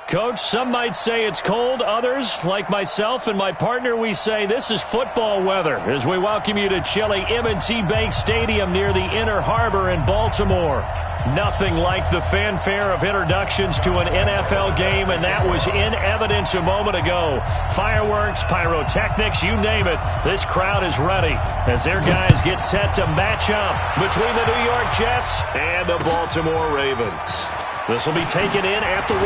Coach, some might say it's cold. Others, like myself and my partner, we say this is football weather as we welcome you to chilly M&T Bank Stadium near the Inner Harbor in Baltimore. Nothing like the fanfare of introductions to an NFL game, and that was in evidence a moment ago. Fireworks, pyrotechnics, you name it. This crowd is ready as their guys get set to match up between the New York Jets and the Baltimore Ravens. This will be taken in at the 1.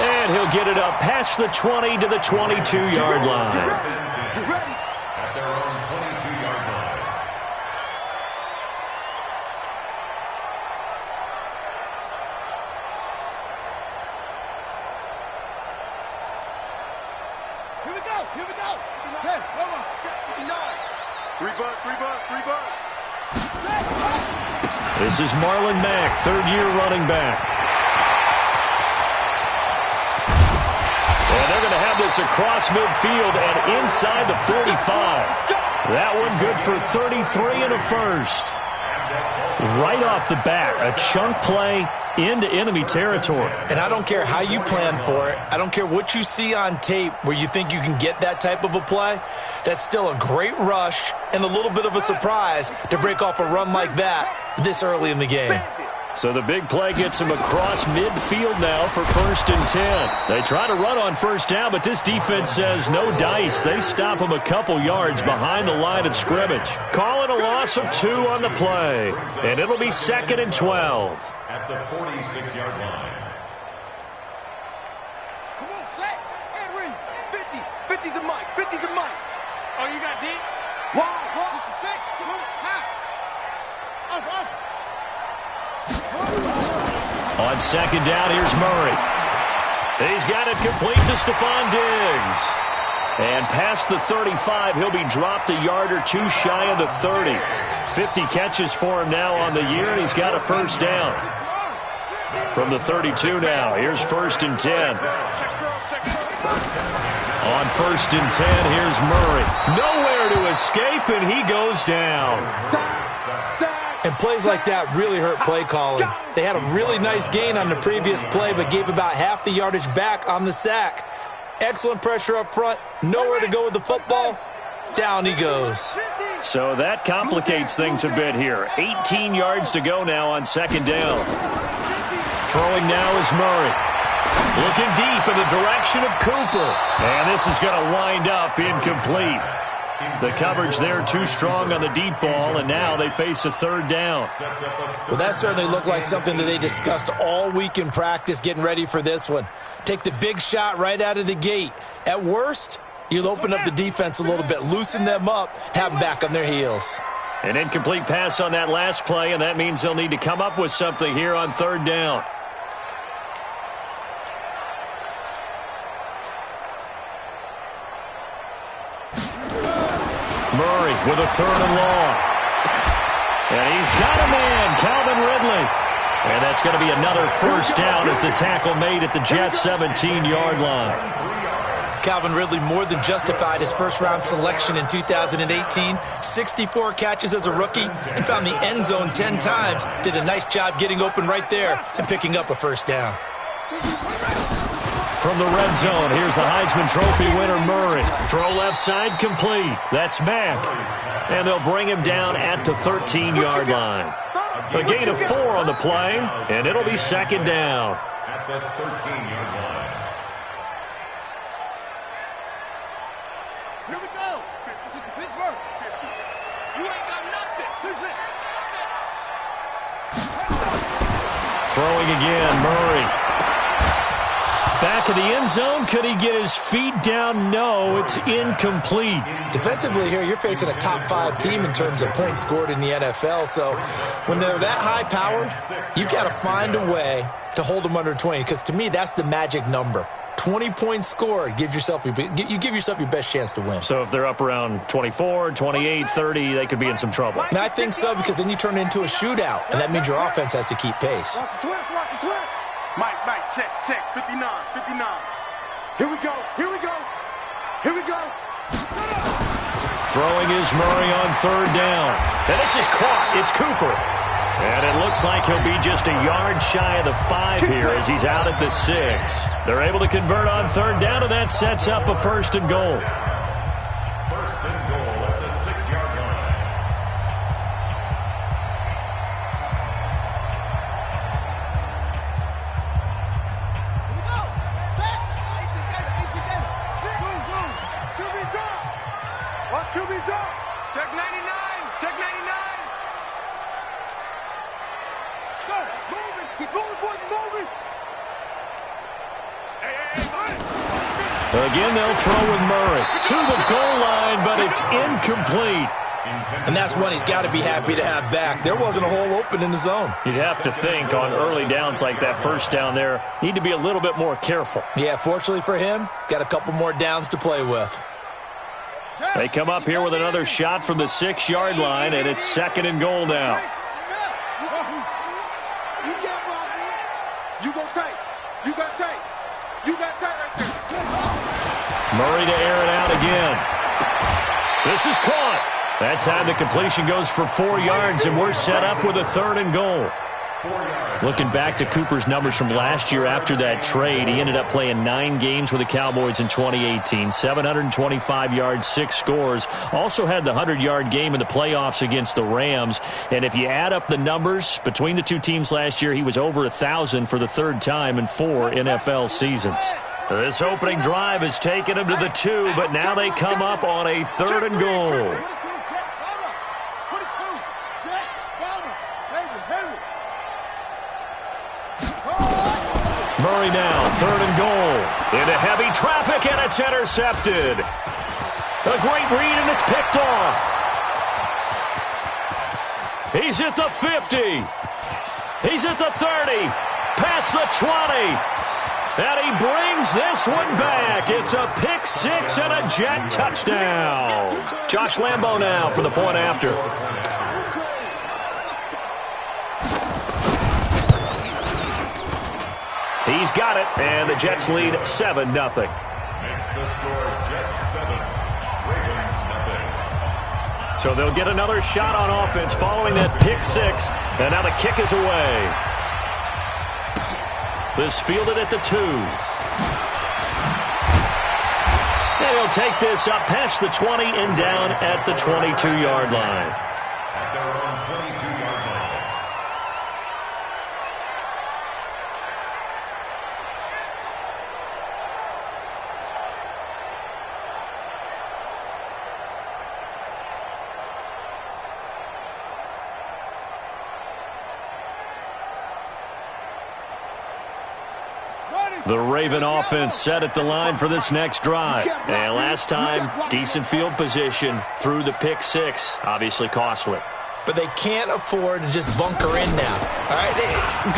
And he'll get it up past the 20 to the 22-yard line. At their own 22-yard line. Here we go, here we go. Hey, one more. 3 bucks. This is Marlon Mack, third-year running back. And they're going to have this across midfield and inside the 45. That one good for 33 and a first. Right off the bat, a chunk play into enemy territory. And I don't care how you plan for it. I don't care what you see on tape where you think you can get that type of a play. That's still a great rush and a little bit of a surprise to break off a run like that this early in the game. So the big play gets him across midfield now for 1st and 10. They try to run on first down, but this defense says no dice. They stop him a couple yards behind the line of scrimmage. Call it a loss of 2 on the play, and it'll be 2nd and 12. At the 46-yard line. Come on, set. And ring. 50. 50 to Mike. 50 to Mike. Oh, you got deep? Wow. 66. Come on. Half. Up. On 2nd down, here's Murray. He's got it complete to Stephon Diggs. And past the 35, he'll be dropped a yard or 2 shy of the 30. 50 catches for him now on the year, and he's got a first down. From the 32 now, here's 1st and 10. On 1st and 10, here's Murray. Nowhere to escape, and he goes down. And plays like that really hurt play calling. They had a really nice gain on the previous play, but gave about half the yardage back on the sack. Excellent pressure up front. Nowhere to go with the football. Down he goes. So that complicates things a bit here. 18 yards to go now on 2nd down. Throwing now is Murray. Looking deep in the direction of Cooper. And this is going to wind up incomplete. The coverage there too strong on the deep ball, and now they face a 3rd down. Well, that certainly looked like something that they discussed all week in practice getting ready for this one. Take the big shot right out of the gate. At worst, you'll open up the defense a little bit, loosen them up, have them back on their heels. An incomplete pass on that last play, and that means they'll need to come up with something here on 3rd down. Murray with a 3rd and long. And he's got a man, Calvin Ridley. And that's going to be another first down as the tackle made at the Jets' 17-yard line. Calvin Ridley more than justified his first-round selection in 2018. 64 catches as a rookie and found the end zone 10 times. Did a nice job getting open right there and picking up a first down. From the red zone, here's the Heisman Trophy winner, Murray. Throw left side complete. That's Mack. And they'll bring him down at the 13-yard line. A gain of 4 on the play, and it'll be 2nd down. At the 13-yard line. Here we go. Pittsburgh. You ain't got nothing. Throwing again, Murray. Back of the end zone. Could he get his feet down? No, it's incomplete. Defensively here, you're facing a top 5 team in terms of points scored in the NFL. So when they're that high powered, you got to find a way to hold them under 20. Because to me, that's the magic number. 20 points scored. You give yourself your best chance to win. So if they're up around 24, 28, 30, they could be in some trouble. And I think so, because then you turn it into a shootout, and that means your offense has to keep pace. Watch the twist. Mike, check. 59. Here we go. Throwing is Murray on 3rd down. And this is caught. It's Cooper. And it looks like he'll be just a yard shy of the 5 here as he's out at the 6. They're able to convert on third down, and that sets up a 1st and goal. First and goal at the 6-yard line. Here we go. Set. Eight together. Zoom. QB drop. Watch QB drop. Check 99. Check 99. Go. Moving. He's moving, boys. He's moving. Again, they'll throw with Murray to the goal line, but it's incomplete. And that's one he's got to be happy to have back. There wasn't a hole open in the zone. You'd have to think on early downs like that first down there, need to be a little bit more careful. Yeah, fortunately for him, got a couple more downs to play with. They come up here with another shot from the 6-yard line, and it's 2nd and goal now. You got rock, man. You go tight. You got tight. You got tight right there. Murray to air it out again. This is caught. That time the completion goes for 4 yards, and we're set up with a 3rd and goal. Looking back to Cooper's numbers from last year after that trade, he ended up playing 9 games with the Cowboys in 2018, 725 yards, 6 scores. Also had the 100-yard game in the playoffs against the Rams. And if you add up the numbers between the two teams last year, he was over 1,000 for the 3rd time in 4 NFL seasons. This opening drive has taken them to the 2, but now they come up on a 3rd and goal. Murray now, 3rd and goal. Into heavy traffic, and it's intercepted. A great read, and it's picked off. He's at the 50. He's at the 30. Past the 20. And he brings this one back. It's a pick 6 and a Jet touchdown. Josh Lambo now for the point after. He's got it, and the Jets lead 7-0. Makes the score Jets 7, Ravens nothing. So they'll get another shot on offense following that pick 6, and now the kick is away. This fielded at the 2. And he'll take this up past the 20 and down at the 22-yard line. At their own 22-yard line. The Raven offense set at the line for this next drive. And last time, decent field position through the pick 6. Obviously costly. But they can't afford to just bunker in now. All right,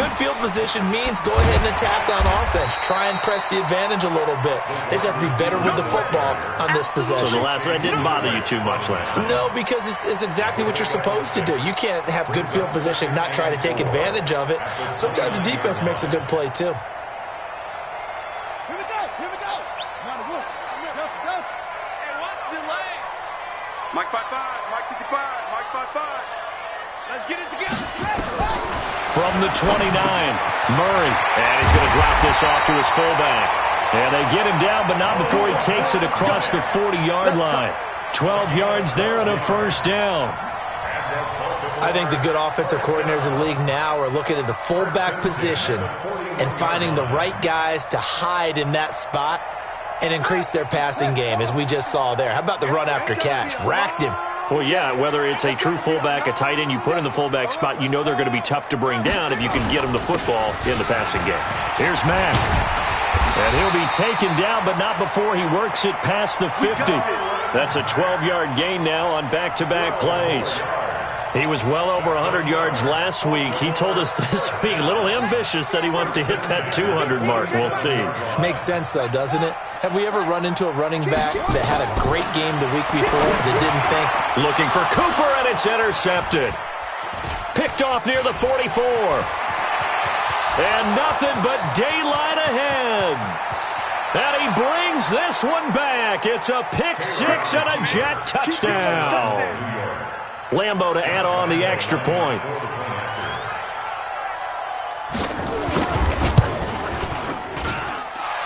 good field position means go ahead and attack on offense. Try and press the advantage a little bit. They just have to be better with the football on this possession. So the last one didn't bother you too much last time? No, because it's exactly what you're supposed to do. You can't have good field position, not try to take advantage of it. Sometimes the defense makes a good play, too. Mike 5-5, Mike 65, Mike 5-5. Let's get it together. From the 29, Murray. And he's going to drop this off to his fullback. And they get him down, but not before he takes it across the 40-yard line. 12 yards there and a 1st down. I think the good offensive coordinators in the league now are looking at the fullback position and finding the right guys to hide in that spot and increase their passing game, as we just saw there. How about the run after catch? Racked him. Well, yeah, whether it's a true fullback, a tight end you put in the fullback spot, you know they're going to be tough to bring down if you can get them the football in the passing game. Here's Mack. And he'll be taken down, but not before he works it past the 50. That's a 12-yard gain now on back-to-back plays. He was well over 100 yards last week. He told us this week, a little ambitious, said he wants to hit that 200 mark. We'll see. Makes sense, though, doesn't it? Have we ever run into a running back that had a great game the week before that didn't think? Looking for Cooper, and it's intercepted. Picked off near the 44. And nothing but daylight ahead. And he brings this one back. It's a pick 6 and a Jet touchdown. Lambo to add on the extra point.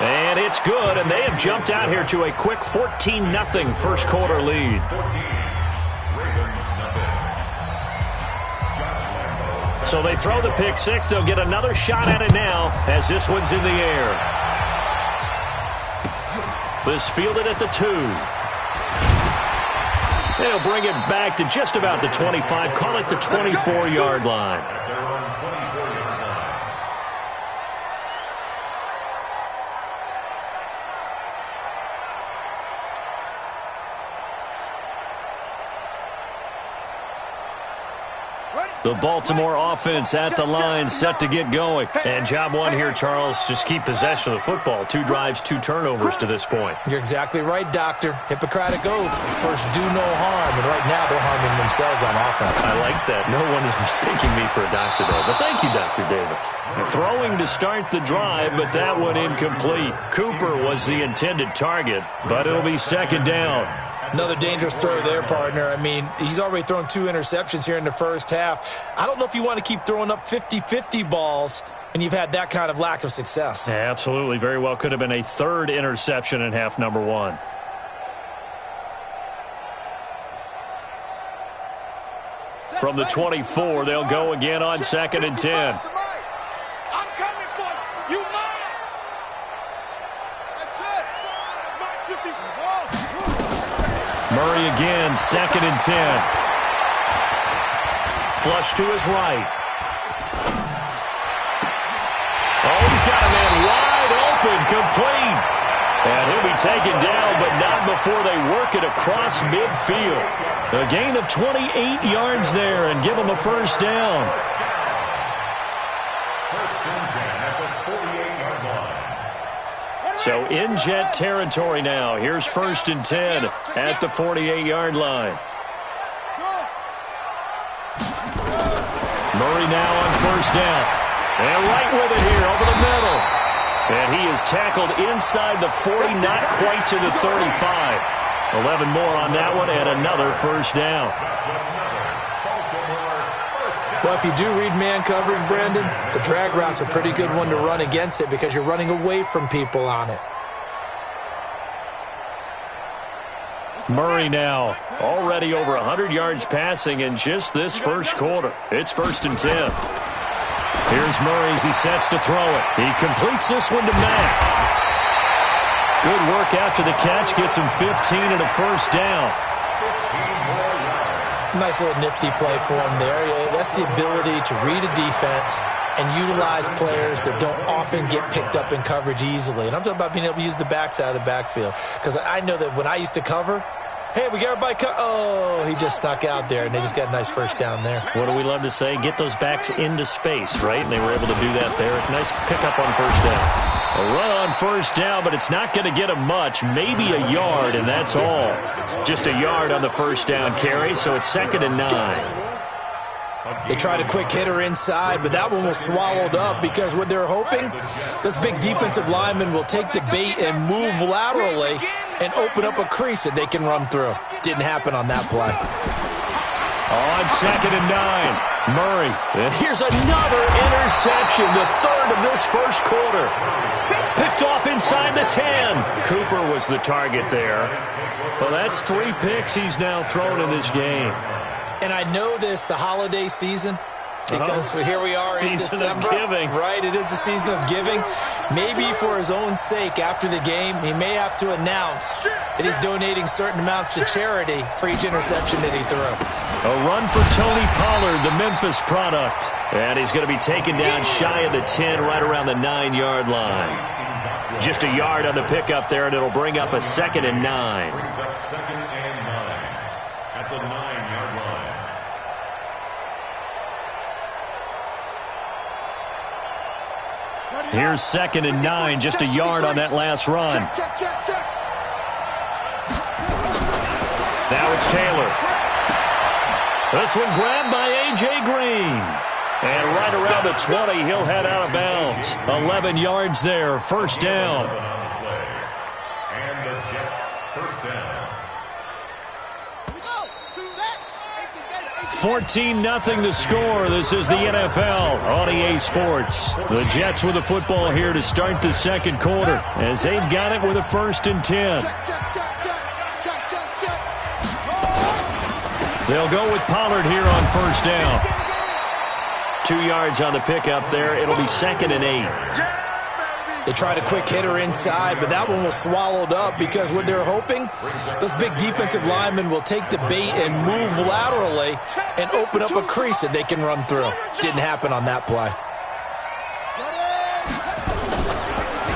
And it's good, and they have jumped out here to a quick 14-0 first quarter lead. 14. Ravens nothing. So they throw the pick six. They'll get another shot at it now as this one's in the air. This fielded at the 2. They'll bring it back to just about the 25. Call it the 24-yard line. At their own 24-yard line. The Baltimore offense at the line, set to get going. And job one here, Charles, just keep possession of the football. 2 drives, 2 turnovers to this point. You're exactly right, Doctor. Hippocratic oath. First, do no harm. And right now, they're harming themselves on offense. I like that. No one is mistaking me for a doctor, though. But thank you, Dr. Davis. Throwing to start the drive, but that one incomplete. Cooper was the intended target, but it'll be second down. Another dangerous throw there, partner. I mean, he's already thrown 2 interceptions here in the first half. I don't know if you want to keep throwing up 50-50 balls, and you've had that kind of lack of success. Yeah, absolutely. Very well could have been a 3rd interception in half number 1. From the 24, they'll go again on 2nd and 10. I'm coming for you. You mine. That's it. Mine 50. Murray again, 2nd and 10. Flush to his right. Oh, he's got a man wide open, complete. And he'll be taken down, but not before they work it across midfield. A gain of 28 yards there and give him a first down. First and 10 at the 48-yard line. So in Jet territory now. Here's 1st and 10 at the 48-yard line. Murray now on 1st down. And right with it here over the middle. And he is tackled inside the 40, not quite to the 35. 11 more on that one and another first down. Well, if you do read man coverage, Brandon, the drag route's a pretty good one to run against it because you're running away from people on it. Murray now already over 100 yards passing in just this first quarter. It's 1st and 10. Here's Murray as he sets to throw it. He completes this one to Mack. Good work after the catch. Gets him 15 and a first down. Nice little nifty play for him there. Yeah, that's the ability to read a defense and utilize players that don't often get picked up in coverage easily. And I'm talking about being able to use the backside of the backfield. Because I know that when I used to cover, hey, we got everybody oh, he just snuck out there, and they just got a nice first down there. What do we love to say? Get those backs into space, right? And they were able to do that there. Nice pickup on first down. A run on first down, but it's not going to get him much. Maybe a yard, and that's all. Just a yard on the first down carry, so it's 2nd and 9. They tried a quick hitter inside, but that one was swallowed up because what they're hoping, this big defensive lineman will take the bait and move laterally and open up a crease that they can run through. Didn't happen on that play. On 2nd and 9, Murray. And here's another interception, the 3rd of this first quarter. Picked off inside the 10. Cooper was the target there. Well, that's 3 picks he's now thrown in this game. And I know this, the holiday season, because here we are in December. Season of giving. Right, it is the season of giving. Maybe for his own sake after the game, he may have to announce that he's donating certain amounts to charity for each interception that he threw. A run for Tony Pollard, the Memphis product. And he's going to be taken down shy of the 10, right around the 9-yard line. Just a yard on the pickup there, and it'll bring up a 2nd and 9. Brings up 2nd and 9 at the 9-yard line. Here's 2nd and 9, just a yard on that last run. Check. Now it's Taylor. This one grabbed by A.J. Green. And right around the 20, he'll head out of bounds. 11 yards there, first down. And the Jets first down. 14-0 the score. This is the NFL on EA Sports. The Jets with the football here to start the second quarter as they've got it with a 1st and 10. They'll go with Pollard here on 1st down. 2 yards on the pickup there. It'll be 2nd and 8. They tried a quick hitter inside, but that one was swallowed up because what they're hoping, those big defensive linemen will take the bait and move laterally and open up a crease that they can run through. Didn't happen on that play.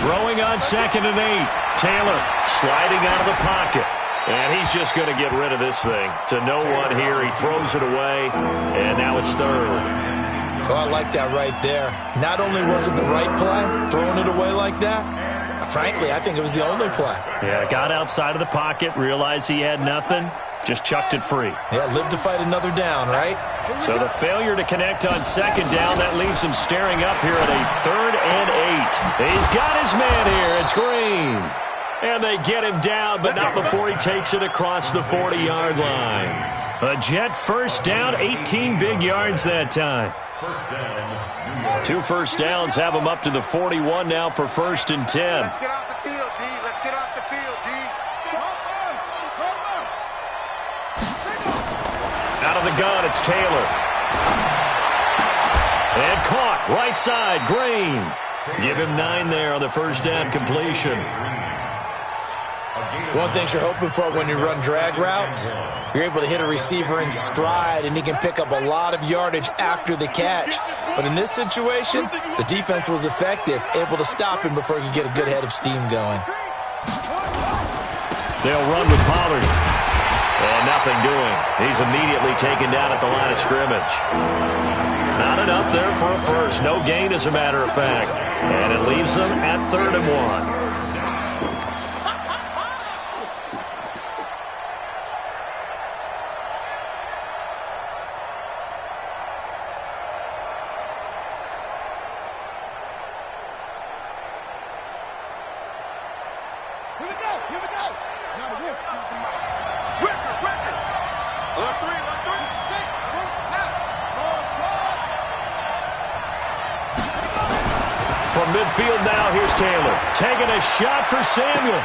Throwing on 2nd and 8. Taylor sliding out of the pocket. And he's just going to get rid of this thing. To no one here. He throws it away, and now it's 3rd. Oh, I like that right there. Not only was it the right play, throwing it away like that, frankly, I think it was the only play. Yeah, got outside of the pocket, realized he had nothing, just chucked it free. Yeah, live to fight another down, right? So the failure to connect on 2nd down, that leaves him staring up here at a 3rd and 8. He's got his man here. It's Green. And they get him down, but not before he takes it across the 40-yard line. A Jet 1st down, 18 big yards that time. 2 1st downs have him up to the 41 now for 1st and 10. Let's get off the field, D. Let's get off the field, D. Out of the gun, it's Taylor. And caught, right side, Green. Give him 9 there on the 1st down completion. One thing you're hoping for when you run drag routes, you're able to hit a receiver in stride, and he can pick up a lot of yardage after the catch. But in this situation, the defense was effective, able to stop him before he could get a good head of steam going. They'll run with Pollard. And nothing doing. He's immediately taken down at the line of scrimmage. Not enough there for a first. No gain, as a matter of fact. And it leaves them at 3rd and 1. Midfield now, here's Taylor. Taking a shot for Samuel.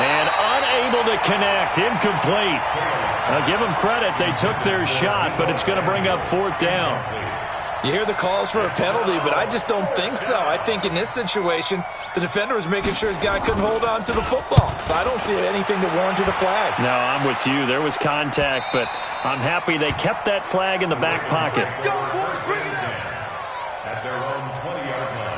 And unable to connect. Incomplete. I'll give them credit. They took their shot, but it's going to bring up 4th down. You hear the calls for a penalty, but I just don't think so. I think in this situation, the defender was making sure his guy couldn't hold on to the football. So I don't see anything to warrant a flag. No, I'm with you. There was contact, but I'm happy they kept that flag in the back pocket. At their own 20-yard line.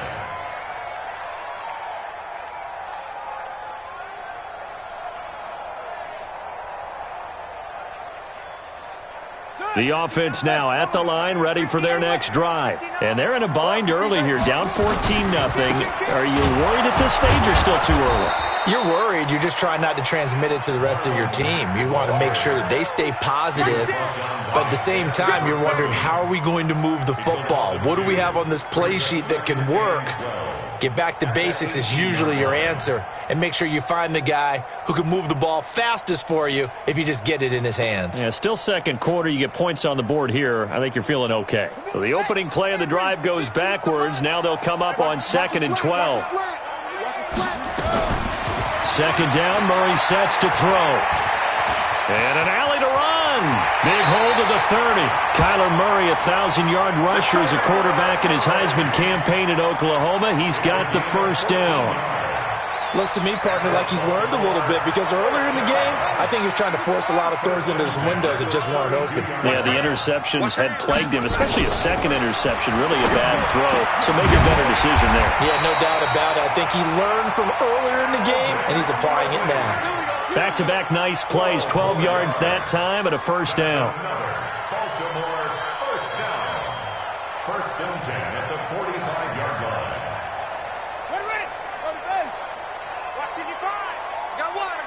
The offense now at the line, ready for their next drive. And they're in a bind early here, down 14-0. Are you worried at this stage or still too early? You're worried. You're just trying not to transmit it to the rest of your team. You want to make sure that they stay positive. But at the same time, you're wondering, how are we going to move the football? What do we have on this play sheet that can work? Get back to basics is usually your answer. And make sure you find the guy who can move the ball fastest for you if you just get it in his hands. Yeah, still second quarter. You get points on the board here. I think you're feeling okay. So the opening play of the drive goes backwards. Now they'll come up on 2nd and 12. 2nd down, Murray sets to throw. And an alley to run. Big hold of the 30. Kyler Murray, 1,000-yard rusher as a quarterback in his Heisman campaign at Oklahoma. He's got the 1st down. Looks to me, partner, like he's learned a little bit, because earlier in the game, I think he was trying to force a lot of throws into his windows that just weren't open. Yeah, the interceptions had plagued him, especially a second interception, really a bad throw. So maybe a better decision there. Yeah, no doubt about it. I think he learned from earlier in the game, and he's applying it now. Back-to-back nice plays, 12 yards that time and a 1st down. Baltimore 1st down. 1st and 10 at the 45-yard line. Ready. On the bench. Watch it, you find. I got one.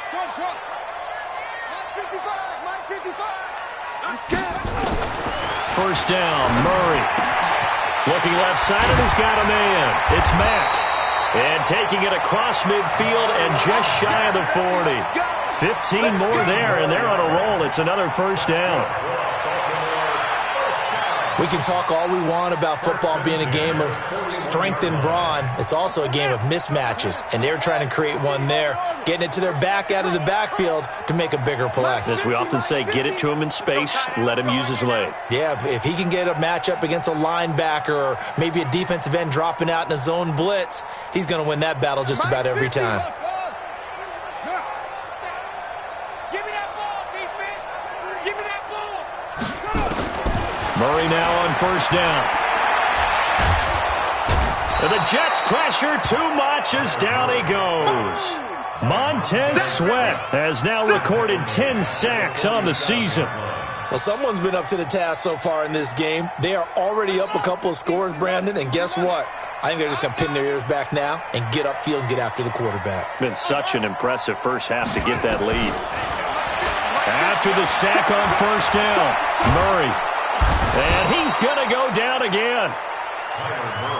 Short. Mike 55. He's scared. 1st down, Murray. Looking left side, and he's got a man. It's Mack. And taking it across midfield and just shy of the 40. 15 more there, and they're on a roll. It's another first down. We can talk all we want about football being a game of strength and brawn. It's also a game of mismatches, and they're trying to create one there, getting it to their back out of the backfield to make a bigger play. As we often say, get it to him in space, let him use his leg. Yeah, if he can get a matchup against a linebacker or maybe a defensive end dropping out in a zone blitz, he's going to win that battle just about every time. Murray now on first down. The Jets pressure too much as down he goes. Montez Sweat has now recorded 10 sacks on the season. Well, someone's been up to the task so far in this game. They are already up a couple of scores, Brandon, and guess what? I think they're just going to pin their ears back now and get upfield and get after the quarterback. Been such an impressive first half to get that lead. After the sack on first down, Murray. And he's going to go down again.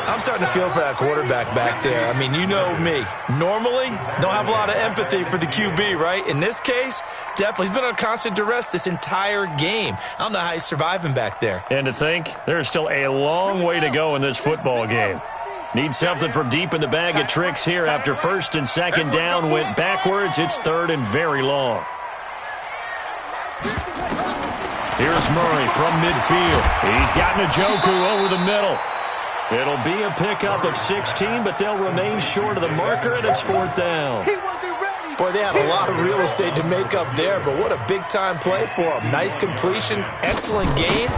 I'm starting to feel for that quarterback back there. I mean, you know me. Normally, don't have a lot of empathy for the QB, right? In this case, definitely. He's been on constant duress this entire game. I don't know how he's surviving back there. And to think, there's still a long way to go in this football game. Need something from deep in the bag of tricks here after first and second down went backwards. It's third and very long. Here's Murray from midfield. He's got Njoku over the middle. It'll be a pickup of 16, but they'll remain short of the marker, and it's fourth down. Boy, they had a lot of real estate to make up there, but what a big-time play for them. Nice completion, excellent gain.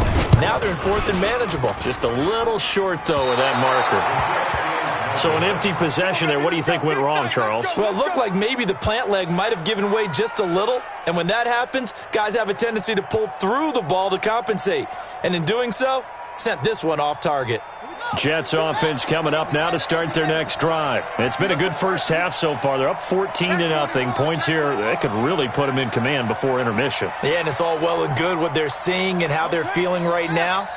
Now they're in fourth and manageable. Just a little short, though, of that marker. So an empty possession there. What do you think went wrong, Charles? Well, it looked like maybe the plant leg might have given way just a little. And when that happens, guys have a tendency to pull through the ball to compensate. And in doing so, sent this one off target. Jets offense coming up now to start their next drive. It's been a good first half so far. They're up 14-0. Points here, that could really put them in command before intermission. Yeah, and it's all well and good what they're seeing and how they're feeling right now.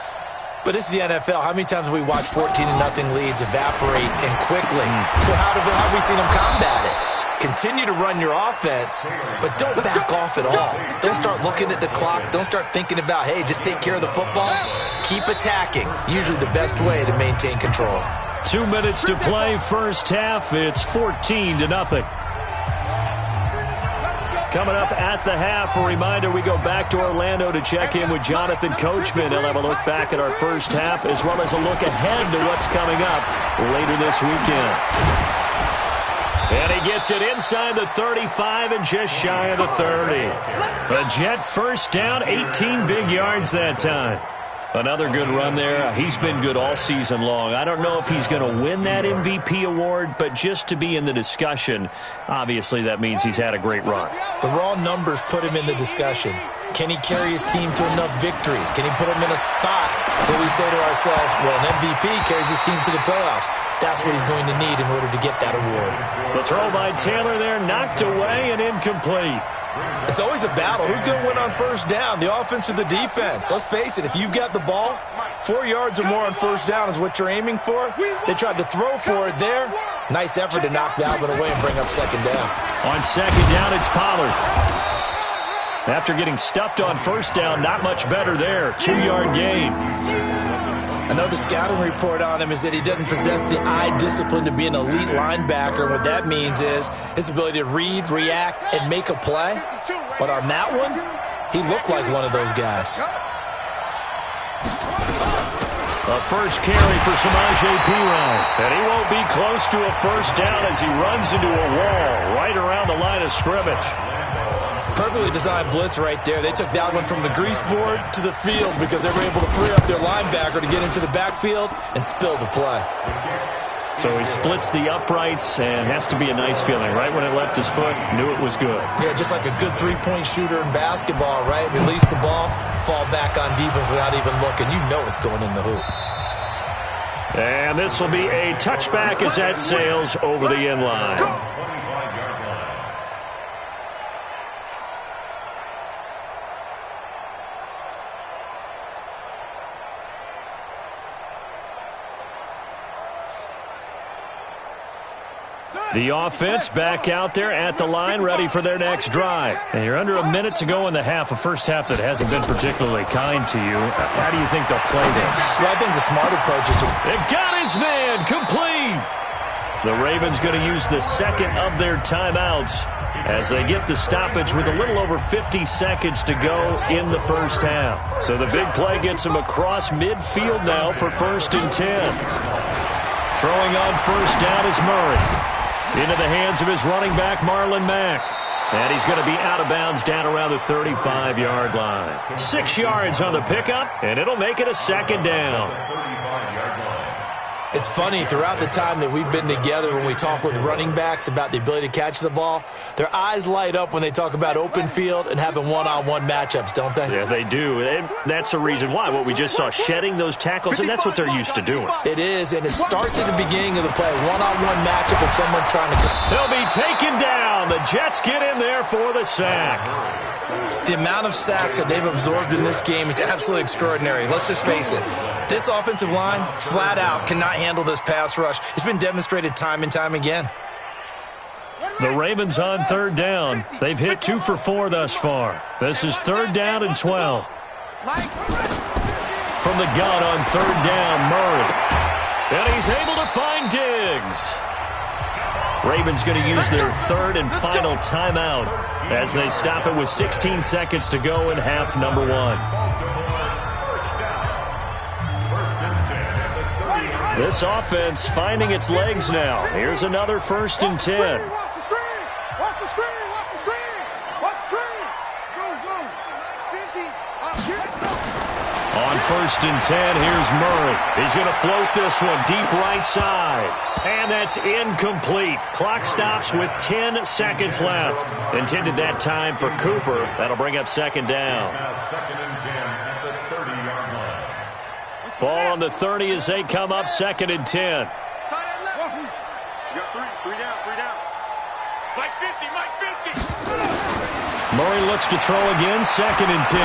But this is the NFL. How many times have we watched 14-0 leads evaporate and quickly? So how have we seen them combat it? Continue to run your offense, but don't back off at all. Don't start looking at the clock. Don't start thinking about, hey, just take care of the football. Keep attacking. Usually the best way to maintain control. 2 minutes to play first half. It's 14-0. Coming up at the half, a reminder, we go back to Orlando to check in with Jonathan Coachman. He'll have a look back at our first half as well as a look ahead to what's coming up later this weekend. And he gets it inside the 35 and just shy of the 30. A Jet first down, 18 big yards that time. Another good run there. He's been good all season long. I don't know if he's going to win that MVP award, but just to be in the discussion, obviously that means he's had a great run. The raw numbers put him in the discussion. Can he carry his team to enough victories? Can he put him in a spot where we say to ourselves, well, an MVP carries his team to the playoffs. That's what he's going to need in order to get that award. The throw by Taylor there, knocked away and incomplete. It's always a battle. Who's going to win on first down, the offense or the defense? Let's face it, if you've got the ball, 4 yards or more on first down is what you're aiming for. They tried to throw for it there. Nice effort to knock that one away and bring up second down. On second down, it's Pollard. After getting stuffed on first down, not much better there. 2-yard gain. Another scouting report on him is that he doesn't possess the eye discipline to be an elite linebacker. And what that means is his ability to read, react, and make a play. But on that one, he looked like one of those guys. A first carry for Samaje Perine. And he won't be close to a first down as he runs into a wall right around the line of scrimmage. Perfectly designed blitz right there. They took that one from the grease board to the field because they were able to free up their linebacker to get into the backfield and spill the play. So he splits the uprights and has to be a nice feeling. Right when it left his foot, knew it was good. Yeah, just like a good three-point shooter in basketball, right? Release the ball, fall back on defense without even looking. You know it's going in the hoop. And this will be a touchback as that sails over the end line. The offense back out there at the line, ready for their next drive. And you're under a minute to go in the half, a first half that hasn't been particularly kind to you. How do you think they'll play this? Well, I think the smart approach is to... They got his man, complete. The Ravens going to use the second of their timeouts as they get the stoppage with a little over 50 seconds to go in the first half. So the big play gets them across midfield now for 1st and 10. Throwing on first down is Murray. Into the hands of his running back, Marlon Mack. And he's going to be out of bounds down around the 35-yard line. 6 yards on the pickup, and it'll make it a second down. It's funny, throughout the time that we've been together when we talk with running backs about the ability to catch the ball, their eyes light up when they talk about open field and having one-on-one matchups, don't they? Yeah, they do. And that's the reason why. What we just saw, shedding those tackles, and that's what they're used to doing. It is, and it starts at the beginning of the play. One-on-one matchup with someone trying to... They'll be taken down. The Jets get in there for the sack. The amount of sacks that they've absorbed in this game is absolutely extraordinary. Let's just face it. This offensive line, flat out, cannot handle this pass rush. It's been demonstrated time and time again. The Ravens on 3rd down. They've hit 2 for 4 thus far. This is 3rd down and 12. From the gun on 3rd down, Murray. And he's able to find Diggs. Ravens going to use their 3rd and final timeout as they stop it with 16 seconds to go in half number 1. This offense finding its legs now. Here's another 1st and 10. Watch the screen! Watch the screen! Watch the screen! Watch the screen! Go, go! 50! On 1st and 10, here's Murray. He's going to float this one deep right side. And that's incomplete. Clock stops with 10 seconds left. Intended that time for Cooper. That'll bring up 2nd down. 2nd and 10 at the 30-yard line. Ball on the 30 as they come up 2nd and 10. You got three down. Mike 50! Murray looks to throw again, 2nd and 10.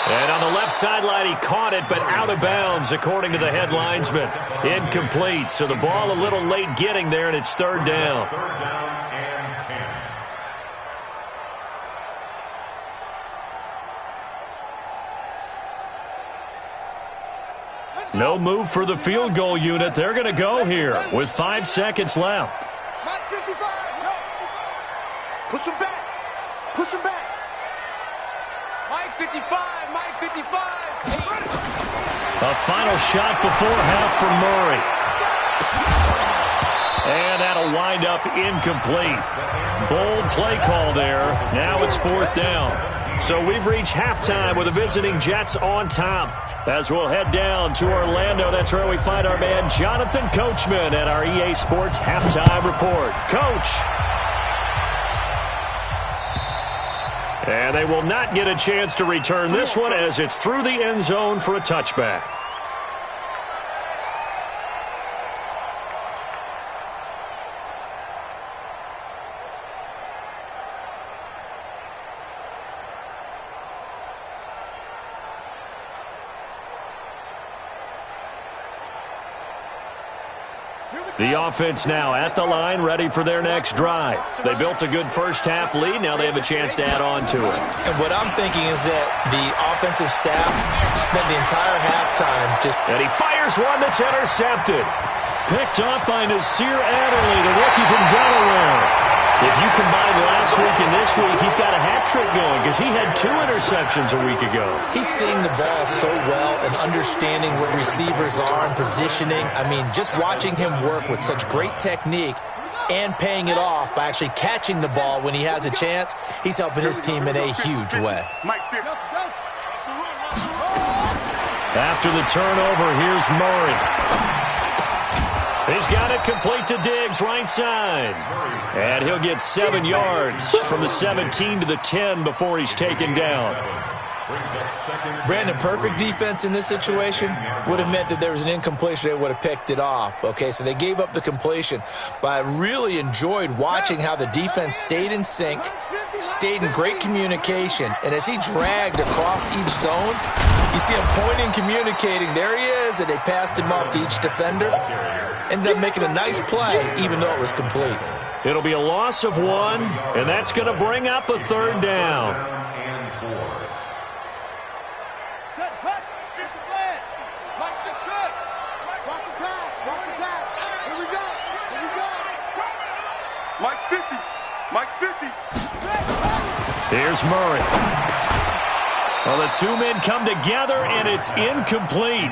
And on the left sideline, he caught it, but out of bounds, according to the head linesman. Incomplete, so the ball a little late getting there, and it's 3rd down. 3rd down and 10. No move for the field goal unit. They're going to go here with 5 seconds left. Mike 55! No. Push him back! Push him back! Mike 55! Mike 55! A final shot before half from Murray. And that'll wind up incomplete. Bold play call there. Now it's 4th down. So we've reached halftime with the visiting Jets on top. As we'll head down to Orlando, that's where we find our man Jonathan Coachman at our EA Sports Halftime Report. Coach. And they will not get a chance to return this one as it's through the end zone for a touchback. The offense now at the line, ready for their next drive. They built a good first half lead. Now they have a chance to add on to it. And what I'm thinking is that the offensive staff spent the entire halftime just... And he fires one that's intercepted. Picked up by Nasir Adderley, the rookie from Delaware. If you combine last week and this week, he's got a hat trick going because he had 2 interceptions a week ago. He's seeing the ball so well and understanding what receivers are and positioning. I mean, just watching him work with such great technique and paying it off by actually catching the ball when he has a chance, he's helping his team in a huge way. After the turnover, here's Murray. He's got it complete to Diggs, right side. And he'll get 7 yards from the 17 to the 10 before he's taken down. Brandon, perfect defense in this situation would have meant that there was an incompletion. They would have picked it off. Okay, so they gave up the completion. But I really enjoyed watching how the defense stayed in sync, stayed in great communication. And as he dragged across each zone, you see him pointing, communicating. There he is, and they passed him off to each defender. Ended up making a nice play, even though it was complete. It'll be a loss of 1, and that's going to bring up a 3rd down. Mike's 50. Mike's 50. Here's Murray. Well, the two men come together, and it's incomplete.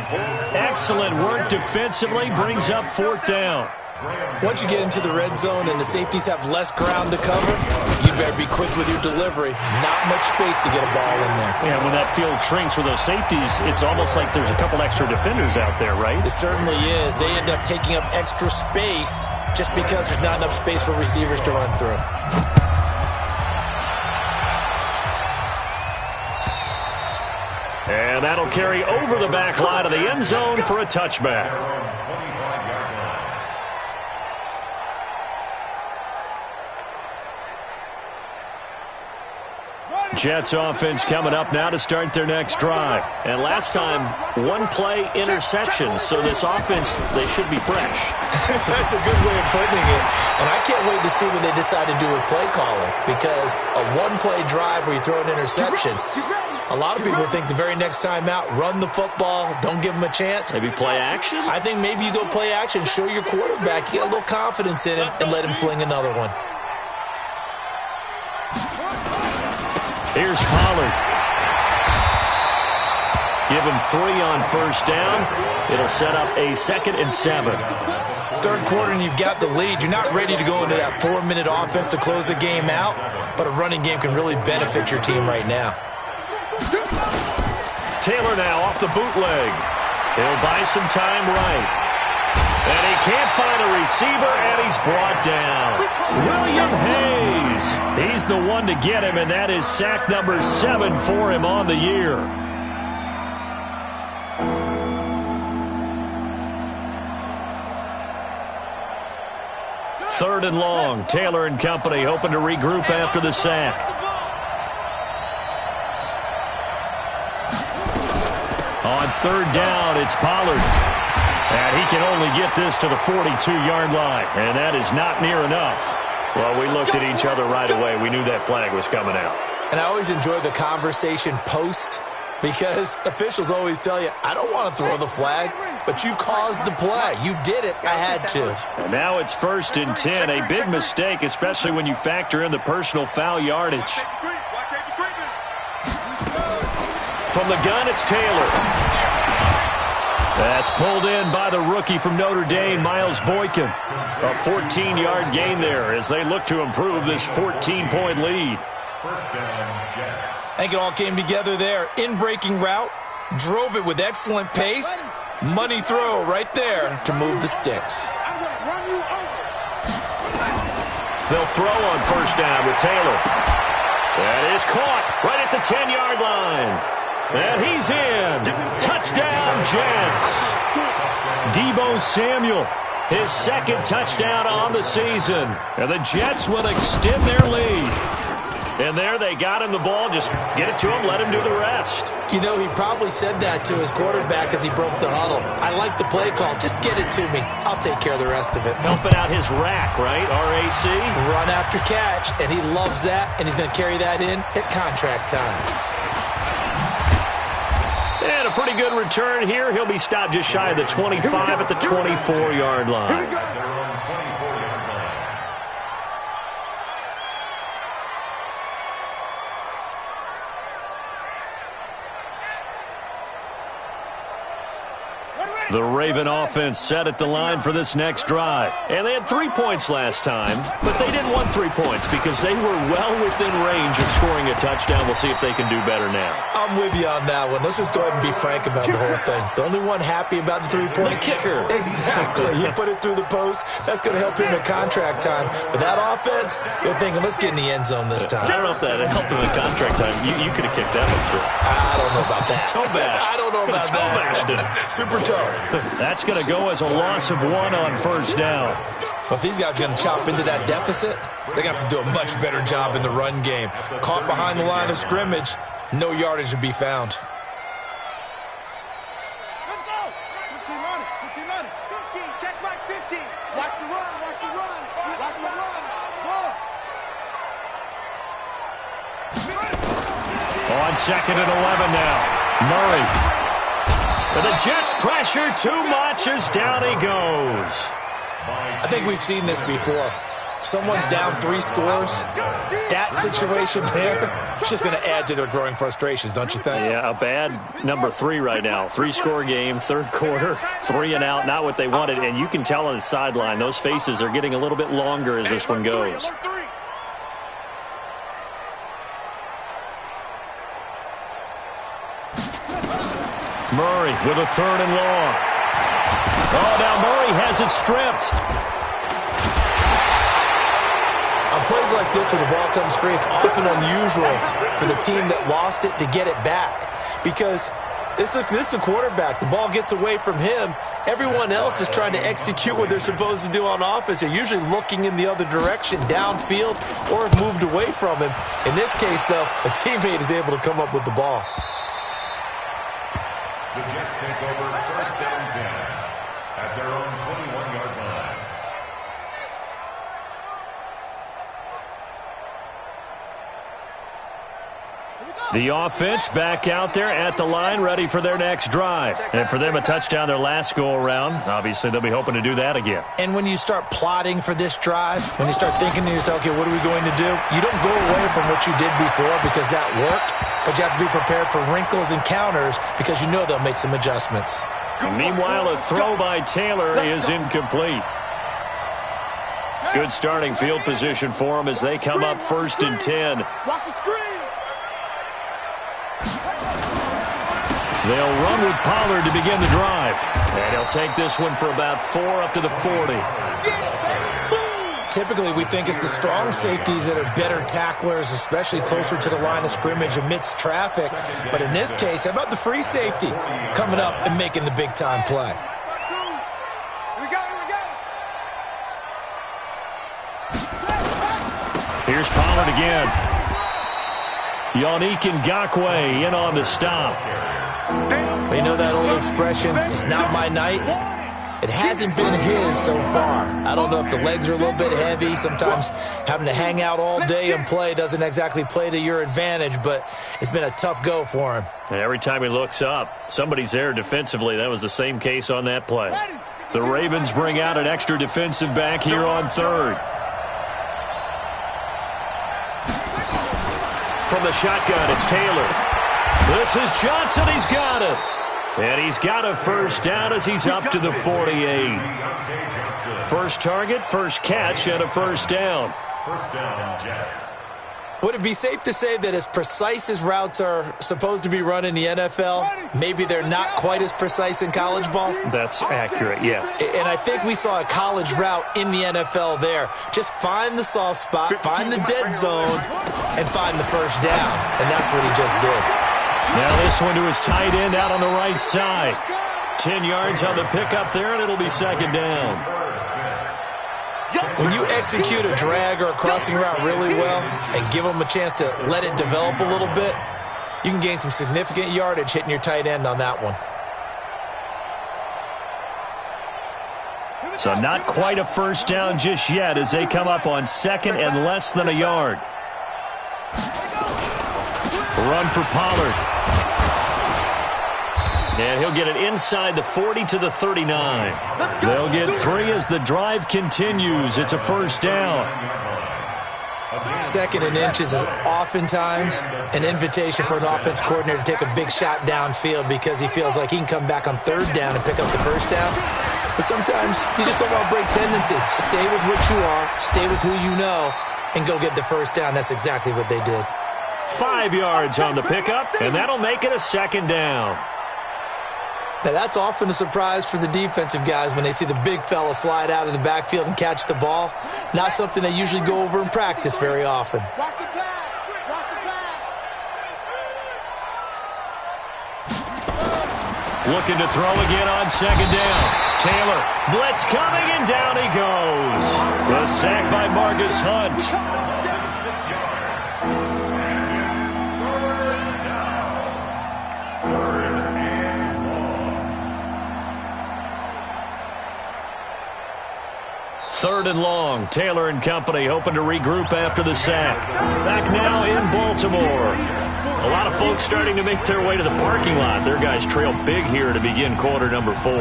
Excellent work defensively, brings up 4th down. Once you get into the red zone and the safeties have less ground to cover, you better be quick with your delivery. Not much space to get a ball in there. Yeah, when that field shrinks for those safeties, it's almost like there's a couple extra defenders out there, right? It certainly is. They end up taking up extra space just because there's not enough space for receivers to run through. And that'll carry over the back line of the end zone for a touchback. Jets offense coming up now to start their next drive. And last time, 1-play interception. So this offense, they should be fresh. That's a good way of putting it. And I can't wait to see what they decide to do with play calling. Because a 1-play drive where you throw an interception, a lot of people think the very next time out, run the football, don't give them a chance. Maybe play action? I think maybe you go play action, show your quarterback, you get a little confidence in him, and let him fling another one. Here's Pollard. Give him 3 on 1st down. It'll set up a 2nd and 7. Third quarter and you've got the lead. You're not ready to go into that 4-minute offense to close the game out, but a running game can really benefit your team right now. Taylor now off the bootleg. He'll buy some time right. And he can't find a receiver, and he's brought down. William Hayes. He's the one to get him, and that is sack number 7 for him on the year. Third and long. Taylor and company hoping to regroup after the sack. On 3rd down, it's Pollard. And he can only get this to the 42-yard line. And that is not near enough. Well, we looked at each other right away. We knew that flag was coming out. And I always enjoy the conversation post because officials always tell you, I don't want to throw the flag, but you caused the play. You did it. I had to. And now it's 1st and 10. A big mistake, especially when you factor in the personal foul yardage. From the gun, it's Taylor. That's pulled in by the rookie from Notre Dame, Miles Boykin. A 14-yard gain there as they look to improve this 14-point lead. I think it all came together there. In-breaking route, drove it with excellent pace. Money throw right there to move the sticks. They'll throw on 1st down with Taylor. That is caught right at the 10-yard line. And he's in. Touchdown, Jets. Deebo Samuel, his 2nd touchdown on the season. And the Jets will extend their lead. And there they got him the ball. Just get it to him, let him do the rest. You know, he probably said that to his quarterback as he broke the huddle. I like the play call. Just get it to me. I'll take care of the rest of it. Helping out his rack, right? RAC? Run after catch, and he loves that, and he's going to carry that in at contract time. And a pretty good return here. He'll be stopped just shy of the 25 at the 24-yard line. The Raven offense set at the line for this next drive. And they had 3 points last time, but they didn't want 3 points because they were well within range of scoring a touchdown. We'll see if they can do better now. I'm with you on that one. Let's just go ahead and be frank about the whole thing. The only one happy about the 3-point? The kicker. Exactly. You put it through the post. That's going to help him at contract time. But that offense, they're thinking, let's get in the end zone this time. I don't know if that helped him at contract time. You could have kicked that one through. I don't know about that. Toe bash. I don't know about toe bashed him. Super toe. That's going to go as a loss of 1 on first down. But if these guys are going to chop into that deficit, they're going to have to do a much better job in the run game. Caught behind the line of scrimmage, no yardage to be found. Let's go. 15 on it. 15 on it. 15. Check back 15. Watch the run. Watch the run. Watch the run. On 2nd and 11 now. Murray. But the Jets pressure too much as down he goes. I think we've seen this before. Someone's down 3 scores. That situation there, it's just going to add to their growing frustrations, don't you think? Yeah, a bad number 3 right now. 3-score game, 3rd quarter, 3 and out, not what they wanted. And you can tell on the sideline, those faces are getting a little bit longer as this one goes. Murray with a 3rd and long. Oh, now Murray has it stripped. On plays like this where the ball comes free, it's often unusual for the team that lost it to get it back. Because this is a quarterback. The ball gets away from him. Everyone else is trying to execute what they're supposed to do on offense. They're usually looking in the other direction, downfield, or have moved away from him. In this case, though, a teammate is able to come up with the ball. The Jets take over 1st and 10 at their own 21-yard line. The offense back out there at the line, ready for their next drive. And for them, a touchdown their last go-around. Obviously, they'll be hoping to do that again. And when you start plotting for this drive, when you start thinking to yourself, okay, what are we going to do? You don't go away from what you did before because that worked, but you have to be prepared for wrinkles and counters because you know they'll make some adjustments. Meanwhile, a throw by Taylor is incomplete. Good starting field position for them as they come up 1st and 10. Watch the screen. They'll run with Pollard to begin the drive. And he'll take this one for about 4 up to the 40. Typically, we think it's the strong safeties that are better tacklers, especially closer to the line of scrimmage amidst traffic. But in this case, how about the free safety coming up and making the big-time play? Here's Pollard again. Yannick Ngakoue in on the stop. You know that old expression, it's not my night? It hasn't been his so far. I don't know if the legs are a little bit heavy. Sometimes having to hang out all day and play doesn't exactly play to your advantage, but it's been a tough go for him. And every time he looks up, somebody's there defensively. That was the same case on that play. The Ravens bring out an extra defensive back here on 3rd. From the shotgun, it's Taylor. This is Johnson. He's got it. And he's got a 1st down as he's up to the 48. First target, first catch, and a 1st down. 1st down, Jets. Would it be safe to say that as precise as routes are supposed to be run in the NFL, maybe they're not quite as precise in college ball? That's accurate, yeah. And I think we saw a college route in the NFL there. Just find the soft spot, find the dead zone, and find the 1st down. And that's what he just did. Now this one to his tight end out on the right side. 10 yards on the pickup there, and it'll be 2nd down. When you execute a drag or a crossing route really well and give them a chance to let it develop a little bit, you can gain some significant yardage hitting your tight end on that one. So not quite a 1st down just yet as they come up on 2nd and less than a yard. Run for Pollard. And he'll get it inside the 40 to the 39. They'll get 3 as the drive continues. It's a 1st down. Second and inches is oftentimes an invitation for an offense coordinator to take a big shot downfield because he feels like he can come back on third down and pick up the first down. But sometimes you just don't want to break tendency. Stay with what you are, stay with who you know, and go get the first down. That's exactly what they did. 5 yards on the pickup, and that'll make it a second down. Now, that's often a surprise for the defensive guys when they see the big fella slide out of the backfield and catch the ball. Not something they usually go over in practice very often. Watch the pass. Watch the pass. Looking to throw again on second down. Taylor, blitz coming, and down he goes. The sack by Marcus Hunt. 6 yards. And it's third down. Third and long. Third and long. Taylor and company hoping to regroup after the sack. Back now in Baltimore. A lot of folks starting to make their way to the parking lot. Their guys trail big here to begin quarter number 4.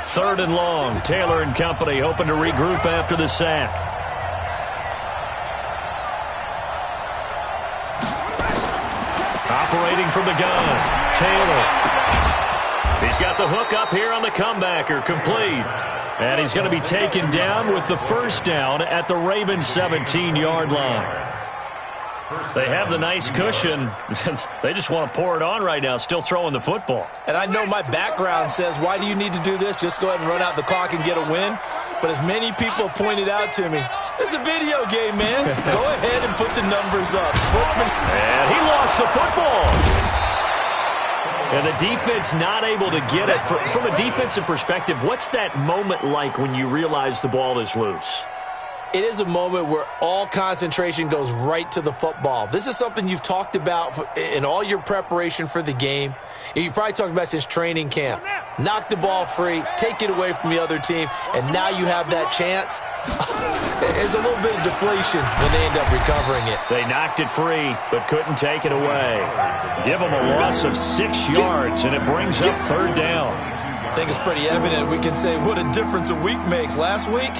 Third and long. Taylor and company hoping to regroup after the sack. Operating from the gun, Taylor. He's got the hook up here on the comebacker, complete. And he's going to be taken down with the first down at the Ravens' 17-yard line. They have the nice cushion. They just want to pour it on right now, still throwing the football. And I know my background says, why do you need to do this? Just go ahead and run out the clock and get a win. But as many people pointed out to me, it's a video game, man. Go ahead and put the numbers up. And he lost the football. And the defense not able to get it. From a defensive perspective, what's that moment like when you realize the ball is loose? It is a moment where all concentration goes right to the football. This is something you've talked about in all your preparation for the game. You probably talked about since training camp. Knock the ball free, take it away from the other team, and now you have that chance. There's a little bit of deflation when they end up recovering it. They knocked it free, but couldn't take it away. Give them a loss of 6 yards, and it brings up third down. I think it's pretty evident we can say what a difference a week makes. Last week,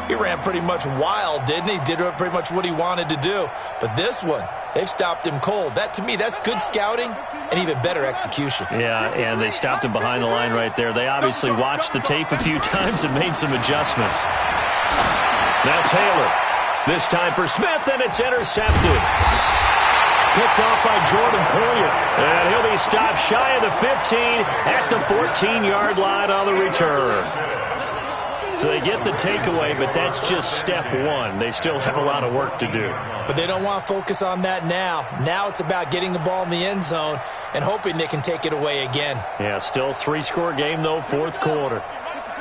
he ran pretty much wild, didn't he? Did pretty much what he wanted to do. But this one, they've stopped him cold. That, to me, that's good scouting and even better execution. Yeah, and they stopped him behind the line right there. They obviously watched the tape a few times and made some adjustments. Now Taylor. This time for Smith, and it's intercepted. Picked off by Jordan Poyer. And he'll be stopped shy of the 15 at the 14-yard line on the return. So they get the takeaway, but that's just step one. They still have a lot of work to do. But they don't want to focus on that now. Now it's about getting the ball in the end zone and hoping they can take it away again. Yeah, still 3-score game, though, fourth quarter.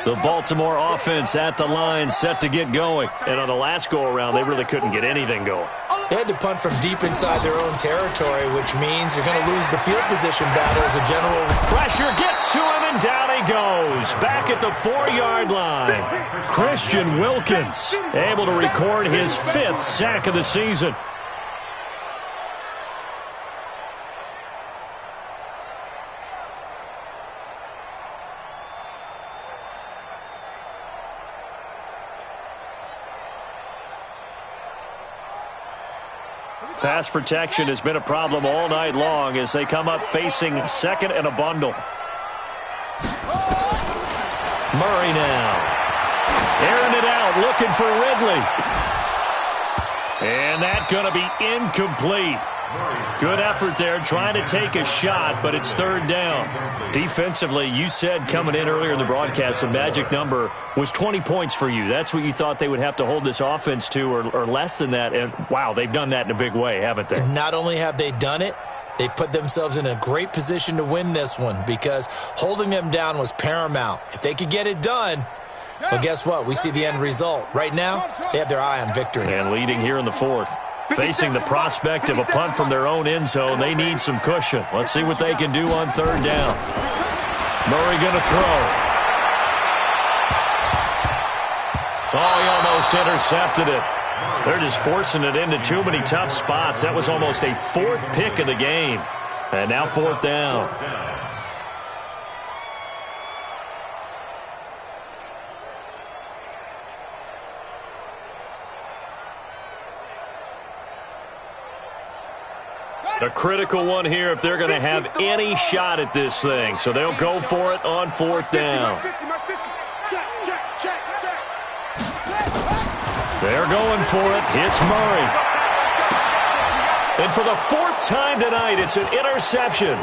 The Baltimore offense at the line set to get going. And on the last go-around, they really couldn't get anything going. They had to punt from deep inside their own territory, which means you're going to lose the field position battle as a general. Pressure gets to him, and down he goes. Back at the 4-yard line. Christian Wilkins able to record his 5th sack of the season. Pass protection has been a problem all night long as they come up facing second and a bundle. Murray now. Airing it out, looking for Ridley. And that's going to be incomplete. Good effort there, trying to take a shot, but it's third down. Defensively, you said coming in earlier in the broadcast, the magic number was 20 points for you. That's what you thought they would have to hold this offense to, or less than that. And, wow, they've done that in a big way, haven't they? Not only have they done it, they put themselves in a great position to win this one because holding them down was paramount. If they could get it done, well, guess what? We see the end result. Right now, they have their eye on victory. And leading here in the fourth. Facing the prospect of a punt from their own end zone, they need some cushion. Let's see what they can do on third down. Murray going to throw. Oh, he almost intercepted it. They're just forcing it into too many tough spots. That was almost a fourth pick of the game. And now fourth down. A critical one here if they're going to have any shot at this thing. So they'll go for it on fourth down. They're going for it. It's Murray. And for the fourth time tonight, it's an interception.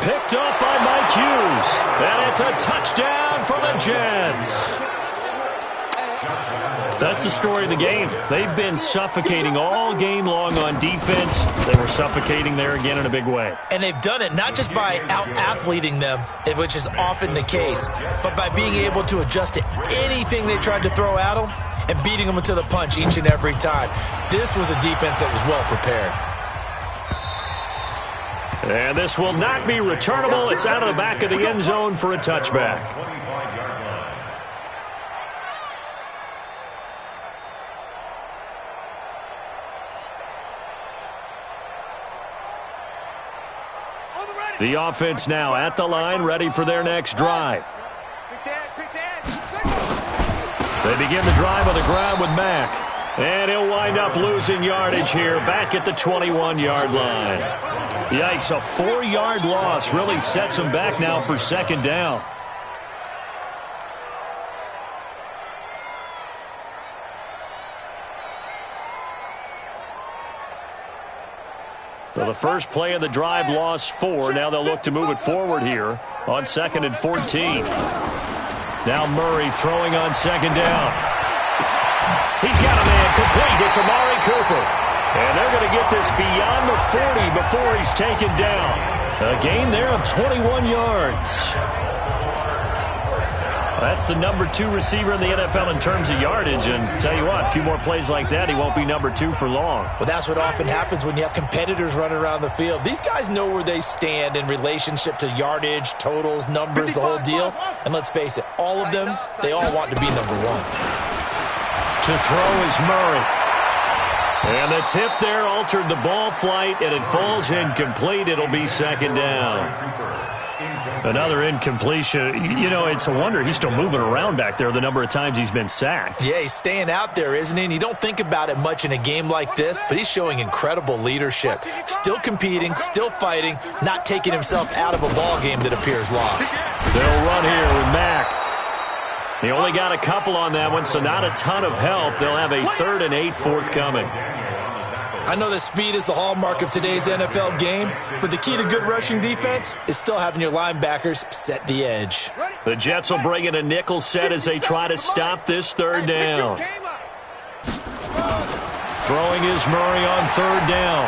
Picked up by Mike Hughes. And it's a touchdown for the Jets. That's the story of the game. They've been suffocating all game long on defense. They were suffocating there again in a big way. And they've done it not just by out-athleting them, which is often the case, but by being able to adjust to anything they tried to throw at them and beating them to the punch each and every time. This was a defense that was well prepared. And this will not be returnable. It's out of the back of the end zone for a touchback. The offense now at the line, ready for their next drive. They begin the drive on the ground with Mack. And he'll wind up losing yardage here back at the 21-yard line. Yikes, a 4-yard loss really sets him back now for second down. So the first play of the drive lost 4. Now they'll look to move it forward here on 2nd and 14. Now Murray throwing on second down. He's got a man complete. It's Amari Cooper. And they're going to get this beyond the 40 before he's taken down. A gain there of 21 yards. That's the number 2 receiver in the NFL in terms of yardage. And tell you what, a few more plays like that, he won't be number 2 for long. Well, that's what often happens when you have competitors running around the field. These guys know where they stand in relationship to yardage, totals, numbers, the whole deal. And let's face it, all of them, they all want to be number 1. To throw is Murray. And the tip there altered the ball flight, and it falls incomplete. It'll be second down. Another incompletion. You know, it's a wonder he's still moving around back there the number of times he's been sacked. Yeah, he's staying out there, isn't he? And you don't think about it much in a game like this, but he's showing incredible leadership. Still competing, still fighting, not taking himself out of a ball game that appears lost. They'll run here with Mack. He only got a couple on that one, so not a ton of help. They'll have a 3rd and 8 forthcoming. I know that speed is the hallmark of today's NFL game, but the key to good rushing defense is still having your linebackers set the edge. The Jets will bring in a nickel set as they try to stop this 3rd down. Throwing is Murray on 3rd down.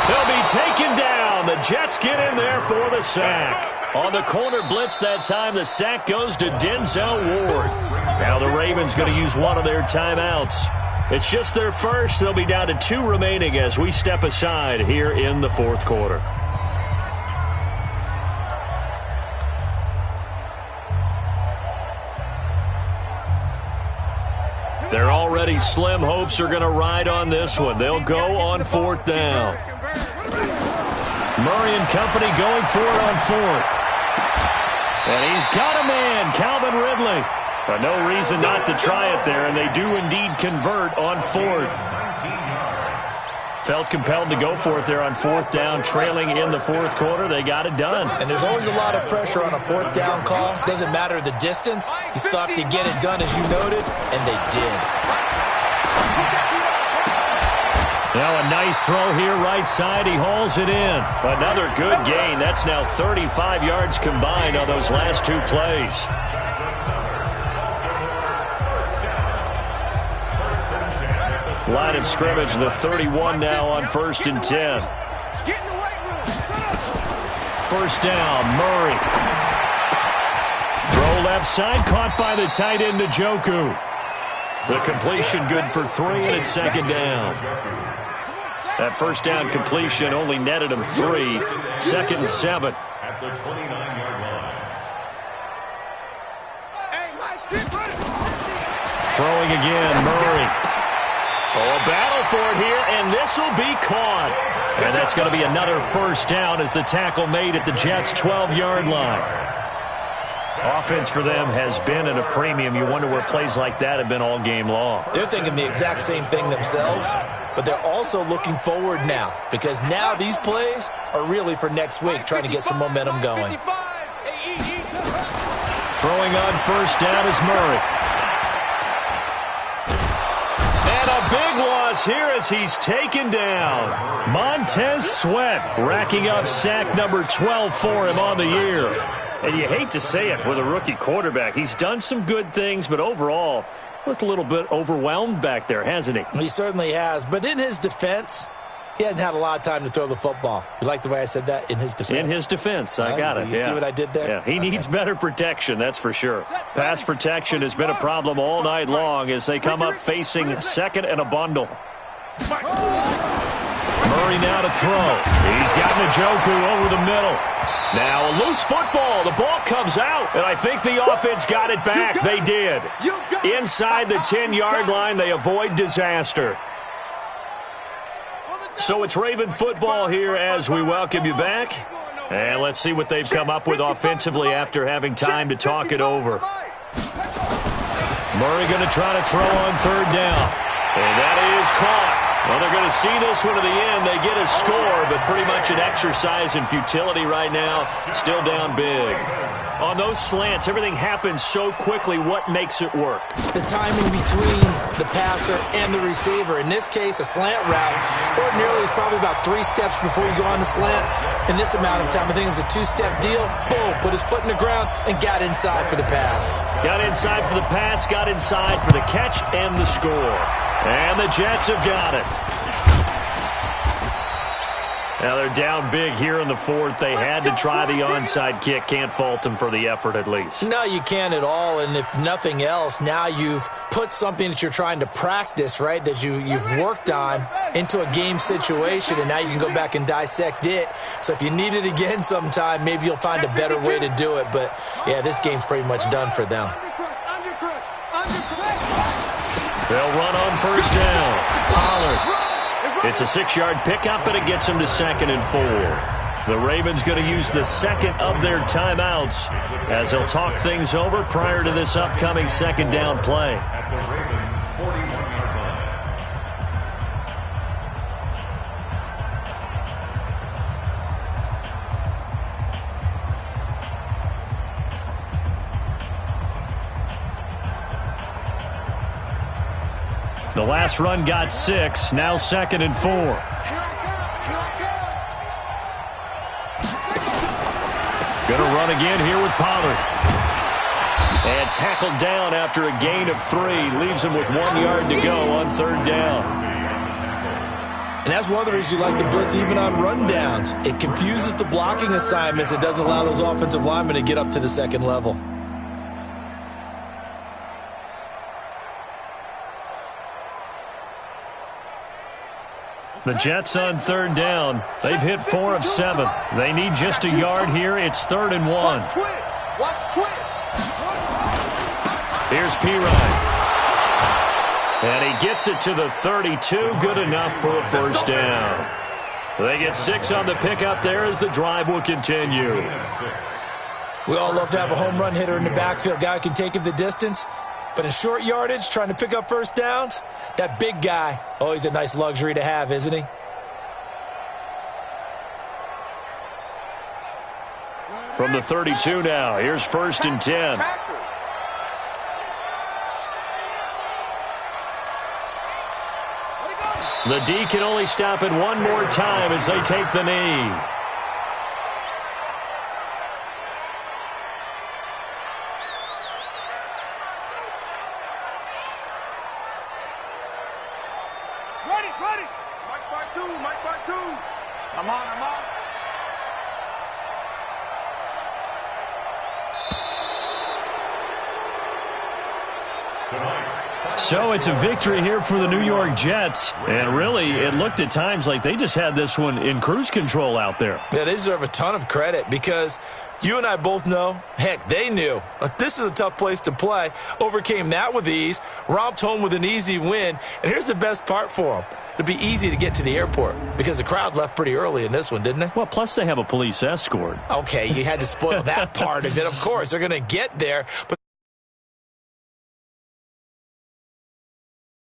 He'll be taken down. The Jets get in there for the sack. On the corner blitz that time, the sack goes to Denzel Ward. Now the Ravens going to use one of their timeouts. It's just their first. They'll be down to 2 remaining as we step aside here in the 4th quarter. Their already slim hopes are going to ride on this one. They'll go on 4th down. Murray and company going for it on 4th. And he's got a man, Calvin Ridley. But no reason not to try it there, and they do indeed convert on 4th. Felt compelled to go for it there on 4th down, trailing in the 4th quarter. They got it done. And there's always a lot of pressure on a 4th down call. Doesn't matter the distance. You still have to get it done, as you noted, and they did. Now a nice throw here right side. He hauls it in. Another good gain. That's now 35 yards combined on those last 2 plays. Line of scrimmage, the 31 now on 1st and 10. 1st down, Murray. Throw left side, caught by the tight end, Njoku. The completion good for 3, and it's 2nd down. That 1st down completion only netted him 3. 2nd and 7. At the 29-yard line. Throwing again, Murray. Oh, a battle for it here, and this will be caught. And that's going to be another first down as the tackle made at the Jets' 12-yard line. Offense for them has been at a premium. You wonder where plays like that have been all game long. They're thinking the exact same thing themselves, but they're also looking forward now because now these plays are really for next week, trying to get some momentum going. Throwing on first down is Murray. And a big loss here as he's taken down. Montez Sweat racking up sack number 12 for him on the year. And you hate to say it with a rookie quarterback. He's done some good things, but overall looked a little bit overwhelmed back there, hasn't he? He certainly has. But in his defense, he hadn't had a lot of time to throw the football. You like the way I said that? In his defense. In his defense. I got it. You see what I did there? Yeah, he needs better protection, that's for sure. Pass protection has been a problem all night long as they come up facing second and a bundle. Murray now to throw. He's got Njoku over the middle. Now a loose football. The ball comes out, and I think the offense got it back. They did. Inside the 10-yard line, they avoid disaster. So it's Raven football here as we welcome you back. And let's see what they've come up with offensively after having time to talk it over. Murray going to try to throw on third down. And that is caught. Well, they're going to see this one to the end. They get a score, but pretty much an exercise in futility right now. Still down big. On those slants, everything happens so quickly. What makes it work? The timing between the passer and the receiver. In this case, a slant route. Ordinarily, it's probably about 3 steps before you go on the slant. In this amount of time, I think it was a 2-step deal. Boom, put his foot in the ground and got inside for the pass. Got inside for the pass, got inside for the catch and the score. And the Jets have got it. Now they're down big here in the fourth. They had to try the onside kick. Can't fault them for the effort at least. No, you can't at all. And if nothing else, now you've put something that you're trying to practice, right, that you've worked on into a game situation, and now you can go back and dissect it. So if you need it again sometime, maybe you'll find a better way to do it. But, yeah, this game's pretty much done for them. They'll run on first down. Pollard. It's a 6-yard pickup, and it gets them to 2nd and 4. The Ravens going to use the second of their timeouts as they'll talk things over prior to this upcoming second down play. At the Ravens' 41-yard The last run got 6, now 2nd and 4. Going to run again here with Pollard. And tackled down after a gain of 3. Leaves him with 1 yard to go on third down. And that's one of the reasons you like to blitz even on rundowns. It confuses the blocking assignments. It doesn't allow those offensive linemen to get up to the second level. The Jets on third down. They've hit 4 of 7. They need just a yard here. It's 3rd and 1. Here's Pirine. And he gets it to the 32. Good enough for a first down. They get 6 on the pickup there as the drive will continue. We all love to have a home run hitter in the backfield. Guy can take it the distance. But in short yardage, trying to pick up first downs, that big guy, always a nice luxury to have, isn't he? From the 32 now, here's 1st and 10. The D can only stop it one more time as they take the knee. Ready. Mike by two. I'm on. Tonight's So it's a victory here for the New York Jets. And really, it looked at times like they just had this one in cruise control out there. Yeah, they deserve a ton of credit because you and I both know, heck, they knew. This is a tough place to play. Overcame that with ease, romped home with an easy win. And here's the best part for them. It'd be easy to get to the airport because the crowd left pretty early in this one, didn't they? Well, plus they have a police escort. Okay, you had to spoil that part of it. Of course, they're going to get there. But